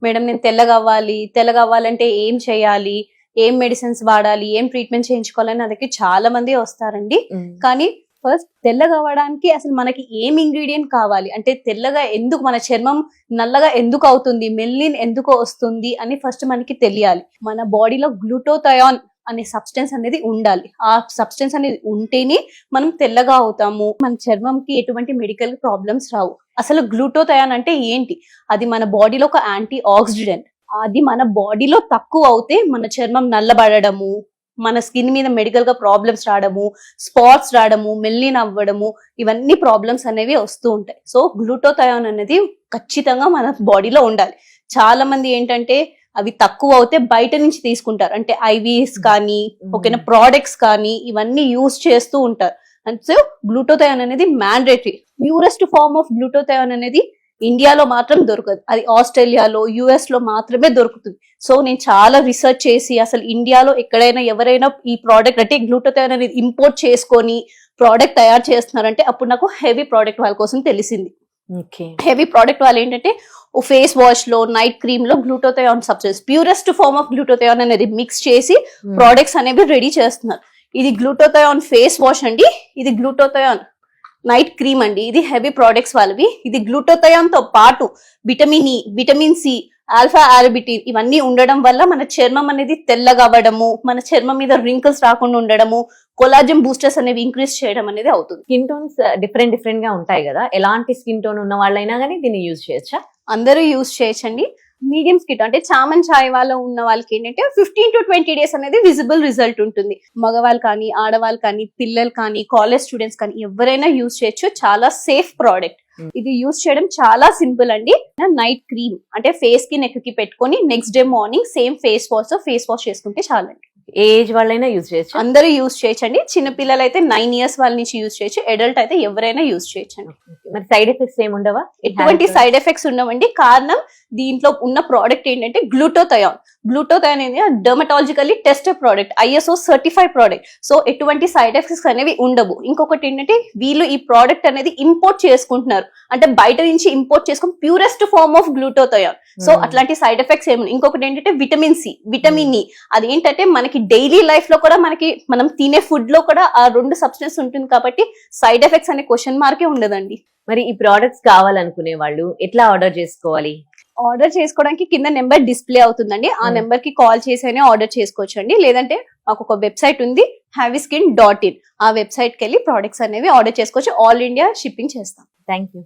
Madam నేను తెల్లగా అవ్వాలంటే ఏం చేయాలి, ఏం మెడిసిన్స్ వాడాలి, ఏం ట్రీట్మెంట్ చేయించుకోవాలని నా దగ్గర చాలా మంది వస్తారండి. కానీ ఫస్ట్ తెల్లగా అవ్వడానికి అసలు మనకి ఏం ఇంగ్రీడియంట్ కావాలి, అంటే తెల్లగా ఎందుకు మన చర్మం నల్లగా ఎందుకు అవుతుంది, మెల్లిన్ ఎందుకు వస్తుంది అని ఫస్ట్ మనకి తెలియాలి. మన బాడీలో గ్లూటోథయాన్ అనే సబ్స్టెన్స్ అనేది ఉండాలి. ఆ సబ్స్టెన్స్ అనేది ఉంటేనే మనం తెల్లగా అవుతాము, మన చర్మంకి ఎటువంటి మెడికల్ ప్రాబ్లమ్స్ రావు. అసలు గ్లూటోథయాన్ అంటే ఏంటి? అది మన బాడీలో ఒక యాంటీ ఆక్సిడెంట్. అది మన బాడీలో తక్కువ అవుతే మన చర్మం నల్లబడము, మన స్కిన్ మీద మెడికల్ గా ప్రాబ్లమ్స్ రావడము, స్పాట్స్ రావడము, మెల్లిన్ అవ్వడము, ఇవన్నీ ప్రాబ్లమ్స్ అనేవి వస్తూ ఉంటాయి. సో గ్లూటోథయాన్ అనేది ఖచ్చితంగా మన బాడీలో ఉండాలి. చాలా మంది ఏంటంటే అవి తక్కువ అవుతే బయట నుంచి తీసుకుంటారు, అంటే ఐవీస్ కానీ ఓకేనా ప్రోడక్ట్స్ కానీ ఇవన్నీ యూజ్ చేస్తూ ఉంటారు. అండ్ సో గ్లూటోథయాన్ అనేది mandatory. Purest form of glutathione అనేది ఇండియాలో మాత్రం దొరకదు, అది ఆస్ట్రేలియాలో యుఎస్ లో మాత్రమే దొరుకుతుంది. సో నేను చాలా రీసెర్చ్ చేసి అసలు ఇండియాలో ఎక్కడైనా ఎవరైనా ఈ ప్రోడక్ట్ అంటే గ్లూటోథయాన్ అనేది ఇంపోర్ట్ చేసుకొని ప్రోడక్ట్ తయారు చేస్తున్నారంటే అప్పుడు నాకు హెవీ ప్రోడక్ట్ వాళ్ళ కోసం తెలిసింది. హెవీ ప్రోడక్ట్ వాళ్ళు ఏంటంటే ఫేస్ వాష్ లో, నైట్ క్రీమ్ లో glutathione substance, purest form of glutathione అనేది మిక్స్ చేసి ప్రోడక్ట్స్ అనేవి రెడీ చేస్తున్నారు. ఇది గ్లూటోథయాన్ ఫేస్ వాష్ అండి, ఇది గ్లూటోథయాన్ నైట్ క్రీమ్ అండి, ఇది హెవీ ప్రోడక్ట్స్ వాళ్ళవి. ఇది గ్లూటోథయాన్ తో పాటు vitamin E, vitamin C, alpha arbutin ఇవన్నీ ఉండడం వల్ల మన చర్మం అనేది తెల్లగా అవ్వడము, మన చర్మం మీద రింకిల్స్ రాకుండా ఉండడము, కొలాజన్ బూస్టర్స్ అనేవి ఇంక్రీజ్ చేయడం అనేది అవుతుంది. స్కిన్ టోన్స్ డిఫరెంట్ గా ఉంటాయి కదా, ఎలాంటి స్కిన్ టోన్ ఉన్న వాళ్ళైనా కానీ దీన్ని యూజ్ చేయొచ్చా? అందరూ యూజ్ చేయొచ్చండి. మీడియం స్కిన్ అంటే చామన్ ఛాయ్ వాళ్ళ ఉన్న వాళ్ళకి ఏంటంటే 15 to 20 days అనేది విజిబుల్ రిజల్ట్ ఉంటుంది. మగవాళ్ళు కానీ, ఆడవాళ్ళు కానీ, పిల్లలు కానీ, కాలేజ్ స్టూడెంట్స్ కానీ ఎవరైనా యూజ్ చేయొచ్చు. చాలా సేఫ్ ప్రోడక్ట్. ఇది యూజ్ చేయడం చాలా సింపుల్ అండి. నైట్ క్రీమ్ అంటే ఫేస్ కి నెక్ కి పెట్టుకొని next day morning same face wash చేసుకుంటే చాలండి. ఏజ్ వాళ్ళైనా యూజ్ చేయొచ్చు, అందరూ యూజ్ చేయొచ్చండి. చిన్న పిల్లలు అయితే 9 years వాళ్ళ నుంచి యూజ్ చేయొచ్చు, అడల్ట్ అయితే ఎవరైనా యూజ్ చేయొచ్చండి. మరి సైడ్ ఎఫెక్ట్స్ ఏమి ఉండవా? ఎటువంటి సైడ్ ఎఫెక్ట్స్ ఉండవండి. కారణం దీంట్లో ఉన్న ప్రోడక్ట్ ఏంటంటే గ్లూటోథయాన్ అనేది dermatologically tested product, ISO certified product. So ఎటువంటి సైడ్ ఎఫెక్ట్స్ అనేవి ఉండవు. ఇంకొకటి ఏంటంటే వీళ్ళు ఈ ప్రోడక్ట్ అనేది ఇంపోర్ట్ చేసుకుంటున్నారు, అంటే బయట నుంచి ఇంపోర్ట్ చేసుకుని purest form of glutathione. So అట్లాంటి సైడ్ ఎఫెక్ట్స్ ఏమి. ఇంకొకటి ఏంటంటే విటమిన్ సి, విటమిన్ ఇ, అది ఏంటంటే మనకి డైలీ లైఫ్ లో కూడా మనం తినే ఫుడ్ లో కూడా ఆ రెండు సబ్స్టెన్స్ ఉంటుంది కాబట్టి సైడ్ ఎఫెక్ట్స్ అనే క్వశ్చన్ మార్కే ఉండదండి. మరి ఈ ప్రోడక్ట్స్ కావాలనుకునే వాళ్ళు ఎట్లా ఆర్డర్ చేసుకోవాలి? ఆర్డర్ చేసుకోవడానికి కింద నెంబర్ డిస్ప్లే అవుతుందండి, ఆ నెంబర్ కి కాల్ చేసైనా ఆర్డర్ చేసుకోవచ్చు అండి. లేదంటే మాకు ఒక వెబ్సైట్ ఉంది havyskin.in, ఆ వెబ్సైట్ కి వెళ్ళి ప్రోడక్ట్స్ అనేవి ఆర్డర్ చేసుకోవచ్చు. ఆల్ ఇండియా షిప్పింగ్ చేస్తాం. Thank you.